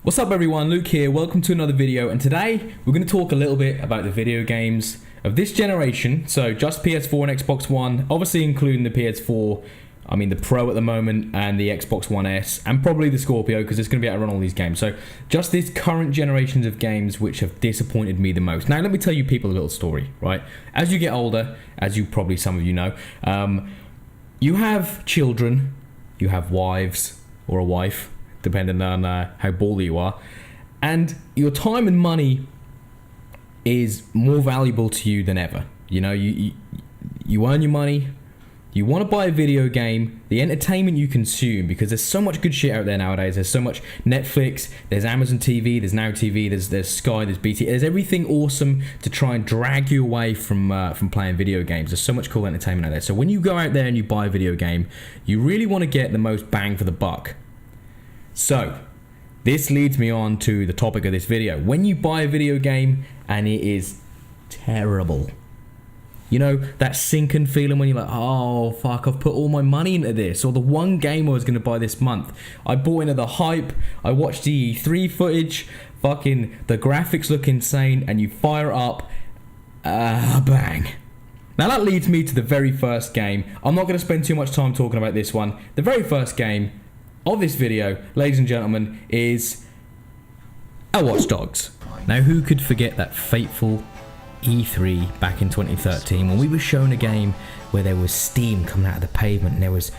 What's up everyone, Luke here, welcome to another video, and today we're going to talk a little bit about the video games of this generation, so just PS4 and Xbox One, obviously including the PS4, I mean the Pro at the moment, and the Xbox One S, and probably the Scorpio because it's going to be able to run all these games. So just these current generations of games which have disappointed me the most. Now let me tell you people a little story, right? As you get older, as you probably some of you know, you have children, you have wives, or a wife, depending on how bally you are, and your time and money is more valuable to you than ever. You know, you earn your money, you want to buy a video game, the entertainment you consume, because there's so much good shit out there nowadays. There's so much Netflix, there's Amazon TV, there's Now TV, there's Sky, there's BT, there's everything awesome to try and drag you away from playing video games. There's so much cool entertainment out there. So when you go out there and you buy a video game, you really want to get the most bang for the buck. So, this leads me on to the topic of this video. When you buy a video game and it is terrible, you know, that sinking feeling when you're like, oh fuck, I've put all my money into this, or the one game I was going to buy this month. I bought into the hype, I watched the E3 footage, fucking the graphics look insane, and you fire up, bang. Now that leads me to the very first game. I'm not going to spend too much time talking about this one. The very first game of this video, ladies and gentlemen, is Watch Dogs. Now who could forget that fateful E3 back in 2013 when we were shown a game where there was steam coming out of the pavement and there was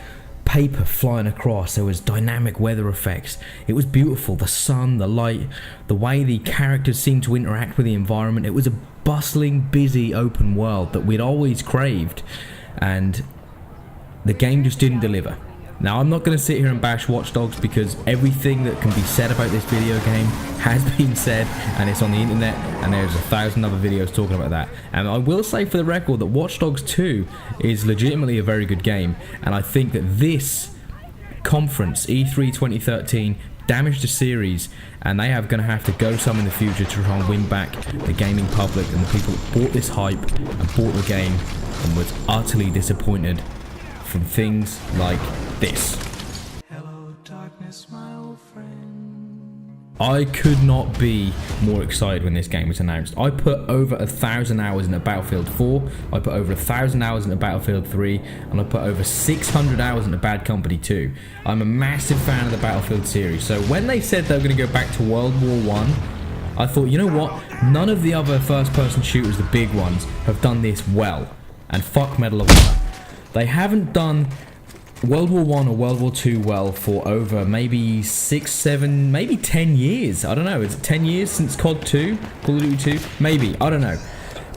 paper flying across, there was dynamic weather effects. It was beautiful, the sun, the light, the way the characters seemed to interact with the environment. It was a bustling, busy open world that we'd always craved, and the game just didn't deliver. Now, I'm not going to sit here and bash Watch Dogs because everything that can be said about this video game has been said, and it's on the internet, and there's 1,000 other videos talking about that. And I will say for the record that Watch Dogs 2 is legitimately a very good game, and I think that this conference, E3 2013, damaged the series, and they are going to have to go some in the future to try and win back the gaming public and the people that bought this hype and bought the game and was utterly disappointed from things like this. Hello, darkness, my old friend. I could not be more excited when this game was announced. I put over 1,000 hours into Battlefield 4, I put over 1,000 hours into Battlefield 3, and I put over 600 hours into Bad Company 2. I'm a massive fan of the Battlefield series, so when they said they were going to go back to World War I, I thought, you know what, none of the other first-person shooters, the big ones, have done this well, and fuck Medal of Honor. They haven't done World War I or World War II well for over maybe 6, 7, maybe 10 years. I don't know. Is it 10 years since COD 2? Call of Duty 2? Maybe. I don't know.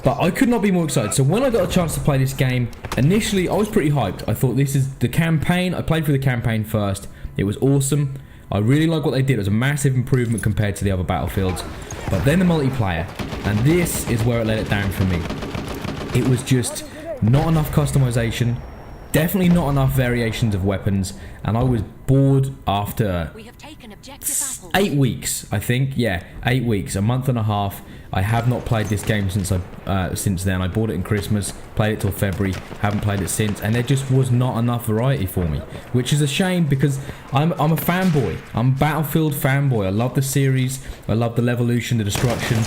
But I could not be more excited. So when I got a chance to play this game, initially I was pretty hyped. I thought this is the campaign. I played through the campaign first. It was awesome. I really like what they did. It was a massive improvement compared to the other Battlefields. But then the multiplayer. And this is where it let it down for me. It was just not enough customization, definitely not enough variations of weapons, and I was bored after 8 weeks, I think. Yeah, 8 weeks, a month and a half. I have not played this game since then. I bought it in Christmas, played it till February, haven't played it since, and there just was not enough variety for me, which is a shame because I'm a fanboy. I'm a Battlefield fanboy. I love the series, I love the levolution, the destruction,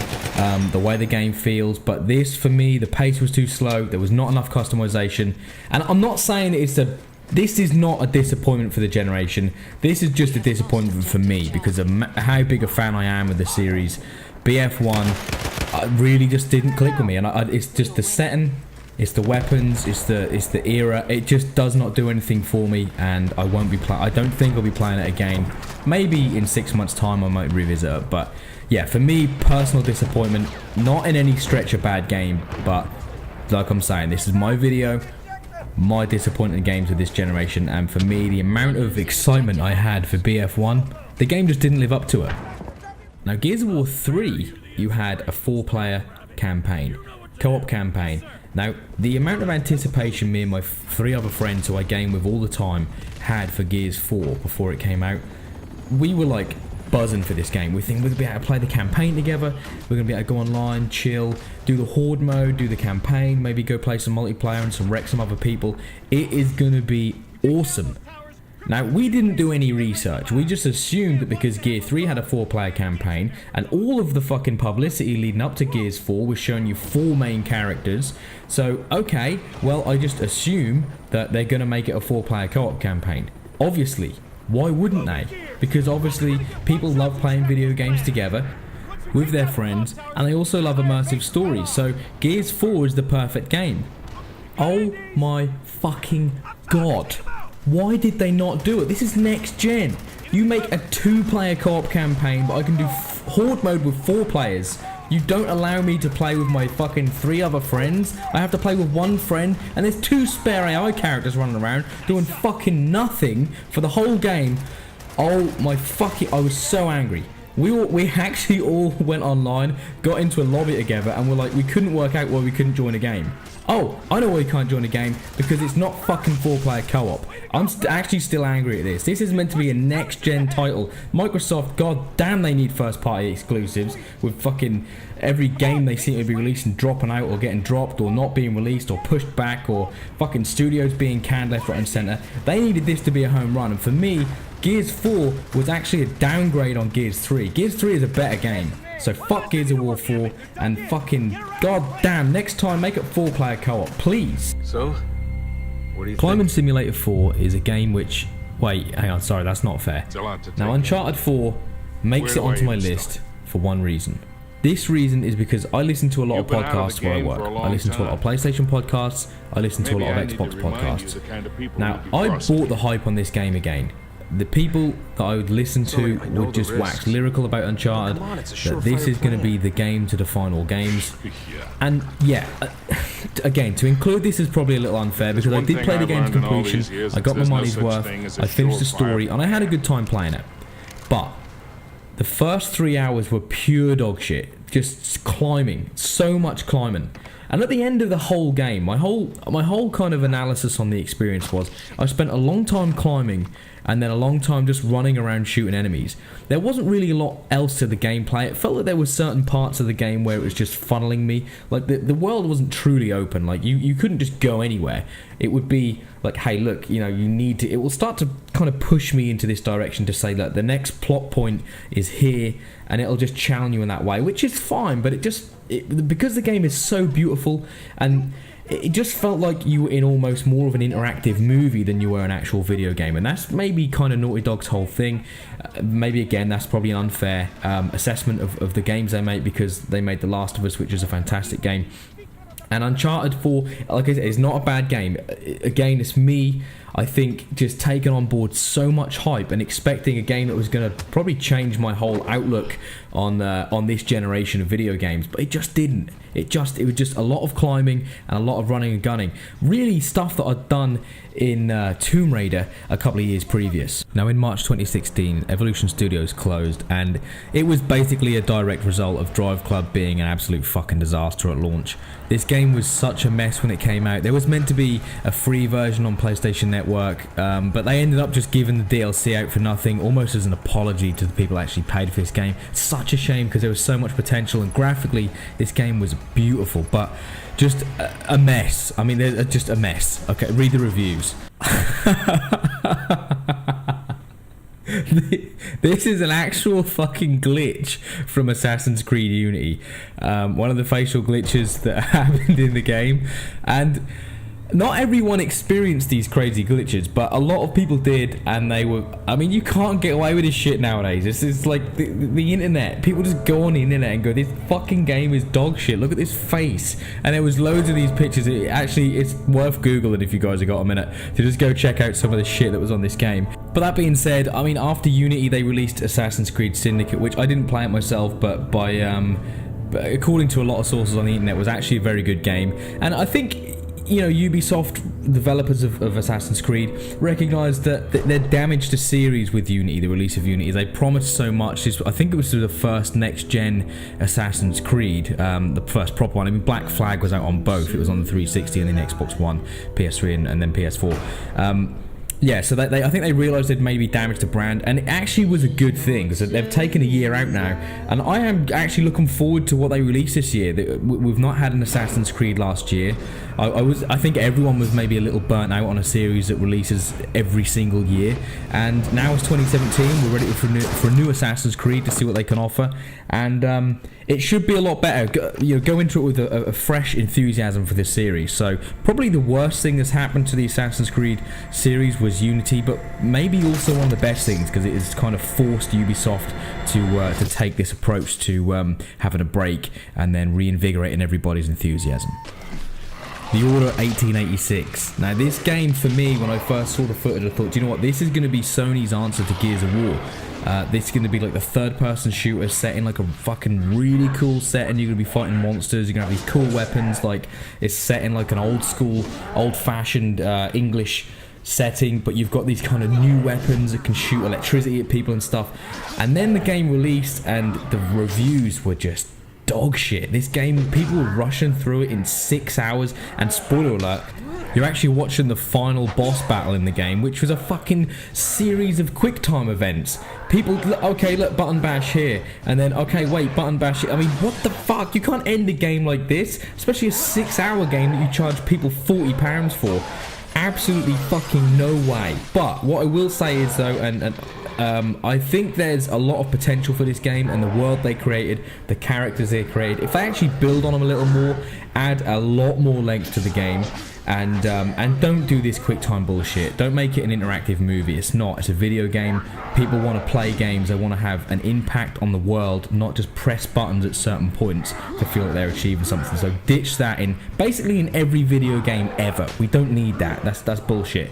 the way the game feels, but this, for me, the pace was too slow, there was not enough customization, and I'm not saying this is not a disappointment for the generation. This is just a disappointment for me because of how big a fan I am of the series. BF1 really just didn't click with me, and it's just the setting, it's the weapons, it's the era. It just does not do anything for me, and I won't be I don't think I'll be playing it again. Maybe in 6 months' time I might revisit it, but yeah, for me, personal disappointment. Not in any stretch a bad game, but like I'm saying, this is my video, my disappointing games of this generation, and for me, the amount of excitement I had for BF1, the game just didn't live up to it. Now, Gears of War 3, you had a 4-player campaign, co-op campaign. Now, the amount of anticipation me and my 3 other friends who I game with all the time had for Gears 4 before it came out, we were like buzzing for this game. We think we're going to be able to play the campaign together, we're going to be able to go online, chill, do the horde mode, do the campaign, maybe go play some multiplayer and wreck some other people. It is going to be awesome. Now, we didn't do any research. We just assumed that because Gear 3 had a 4-player campaign and all of the fucking publicity leading up to Gears 4 was showing you 4 main characters. So, okay, well, I just assume that they're going to make it a 4-player co-op campaign. Obviously. Why wouldn't they? Because obviously people love playing video games together with their friends, and they also love immersive stories. So Gears 4 is the perfect game. Oh my fucking god. Why did they not do it? This is next gen. You make a 2-player co-op campaign, but I can do horde mode with 4 players. You don't allow me to play with my fucking 3 other friends. I have to play with 1 friend, and there's 2 spare AI characters running around doing fucking nothing for the whole game. Oh my fucking... I was so angry. We actually all went online, got into a lobby together, and we're like, we couldn't work out why we couldn't join a game. Oh, I know why you can't join a game, because it's not fucking 4-player co-op. I'm actually still angry at this. This is meant to be a next-gen title. Microsoft, god damn, they need first-party exclusives with fucking every game they seem to be releasing dropping out or getting dropped or not being released or pushed back or fucking studios being canned left, right and centre. They needed this to be a home run, and for me, Gears 4 was actually a downgrade on Gears 3. Gears 3 is a better game. So fuck Gears of War 4 and fucking goddamn, next time make it 4-player co-op, please. So, what do you Climbing think? Simulator 4 is a game which... Wait, hang on, sorry, that's not fair. It's a lot to Now, take Uncharted 4 makes it Where do I onto my even list for one reason. This reason is because I listen to a lot of You've been out of the podcasts where I game work. for a long I listen to a lot of time. PlayStation podcasts. I listen to a Maybe lot I of need to Xbox remind you podcasts. the kind of people Now, who'd be I crossing bought the hype on this game again. The people that I would listen Sorry, to I know would the just wax risks. lyrical about Uncharted, Come on, it's a that this surefire is going to be plan. the game to define all games. Yeah. And yeah, again, to include this is probably a little unfair because I one did thing play the I've game to learned in all completion, these years, I got my there's no money's such worth, thing as a I finished the surefire story, and I had a good time playing it. But the first 3 hours were pure dog shit, just climbing, so much climbing. And at the end of the whole game, my whole kind of analysis on the experience was I spent a long time climbing and then a long time just running around shooting enemies. There wasn't really a lot else to the gameplay. It felt like there were certain parts of the game where it was just funneling me. Like the world wasn't truly open. Like you couldn't just go anywhere. It would be like, hey, look, you know, you need to. It will start to kind of push me into this direction to say that the next plot point is here, and it'll just challenge you in that way, which is fine. But because the game is so beautiful and it just felt like you were in almost more of an interactive movie than you were an actual video game, and that's maybe kind of Naughty Dog's whole thing. Maybe again that's probably an unfair assessment of the games they make, because they made The Last of Us, which is a fantastic game, and Uncharted 4, like I said, is not a bad game. Again, it's me, I think, just taking on board so much hype and expecting a game that was going to probably change my whole outlook on this generation of video games, but it just didn't. It was just a lot of climbing and a lot of running and gunning. Really stuff that I'd done in Tomb Raider a couple of years previous. Now in March 2016, Evolution Studios closed, and it was basically a direct result of Drive Club being an absolute fucking disaster at launch. This game was such a mess when it came out. There was meant to be a free version on PlayStation Network, but they ended up just giving the DLC out for nothing, almost as an apology to the people who actually paid for this game. Such a shame, because there was so much potential, and graphically this game was beautiful, but just a mess. I mean, they're just a mess. Okay, read the reviews. This is an actual fucking glitch from Assassin's Creed Unity. One of the facial glitches that happened in the game, and not everyone experienced these crazy glitches, but a lot of people did, and they were... I mean, you can't get away with this shit nowadays. It's like the internet. People just go on the internet and go, this fucking game is dog shit. Look at this face. And there was loads of these pictures. It's worth Googling if you guys have got a minute to just go check out some of the shit that was on this game. But that being said, I mean, after Unity, they released Assassin's Creed Syndicate, which I didn't play it myself, but but according to a lot of sources on the internet, was actually a very good game. And I think, you know, Ubisoft, developers of Assassin's Creed, recognised that their damage to series with Unity, the release of Unity, they promised so much. I think it was the first next-gen Assassin's Creed, the first proper one. I mean, Black Flag was out on both. It was on the 360 and then Xbox One, PS3 and then PS4. Yeah, so I think they realised they'd maybe damaged the brand, and it actually was a good thing because they've taken a year out now, and I am actually looking forward to what they release this year. We've not had an Assassin's Creed last year. I think everyone was maybe a little burnt out on a series that releases every single year, and now it's 2017. We're ready for a new Assassin's Creed to see what they can offer, and it should be a lot better. Go into it with a fresh enthusiasm for this series. So probably the worst thing that's happened to the Assassin's Creed series was Unity, but maybe also one of the best things because it has kind of forced Ubisoft to take this approach to having a break and then reinvigorating everybody's enthusiasm. The Order 1886. Now this game for me, when I first saw the footage, I thought, do you know what, this is going to be Sony's answer to Gears of War. This is going to be like the third-person shooter set in like a fucking really cool setting. You're going to be fighting monsters. You're going to have these cool weapons. Like it's set in like an old school, old-fashioned English setting, but you've got these kind of new weapons that can shoot electricity at people and stuff. And then the game released, and the reviews were just dog shit. This game, people were rushing through it in 6 hours, and spoiler alert, you're actually watching the final boss battle in the game, which was a fucking series of quick time events. People, okay, look, button bash here, and then, okay, wait, button bash here. I mean, what the fuck? You can't end a game like this, especially a 6-hour game that you charge people £40 for. Absolutely fucking no way. But what I will say is though, I think there's a lot of potential for this game and the world they created, the characters they created. If they actually build on them a little more, add a lot more length to the game, and don't do this quick time bullshit. Don't make it an interactive movie. It's not. It's a video game. People want to play games. They want to have an impact on the world, not just press buttons at certain points to feel that they're achieving something. So ditch that basically in every video game ever. We don't need that. That's bullshit.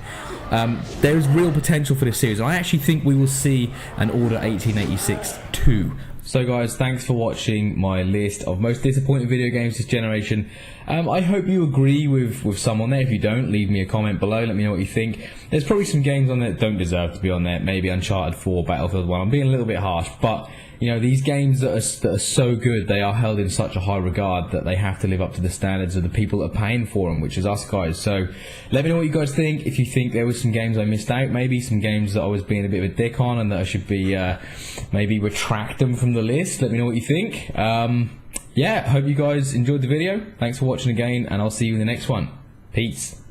There is real potential for this series. I actually think we will see an Order 1886 2. So guys, thanks for watching my list of most disappointing video games this generation. I hope you agree with some on there. If you don't, leave me a comment below, let me know what you think. There's probably some games on there that don't deserve to be on there. Maybe Uncharted 4, Battlefield 1. I'm being a little bit harsh, but you know, these games that are so good, they are held in such a high regard that they have to live up to the standards of the people that are paying for them, which is us guys. So let me know what you guys think. If you think there were some games I missed out, maybe some games that I was being a bit of a dick on and that I should be maybe retract them from the list, let me know what you think. Yeah, hope you guys enjoyed the video. Thanks for watching again, and I'll see you in the next one. Peace.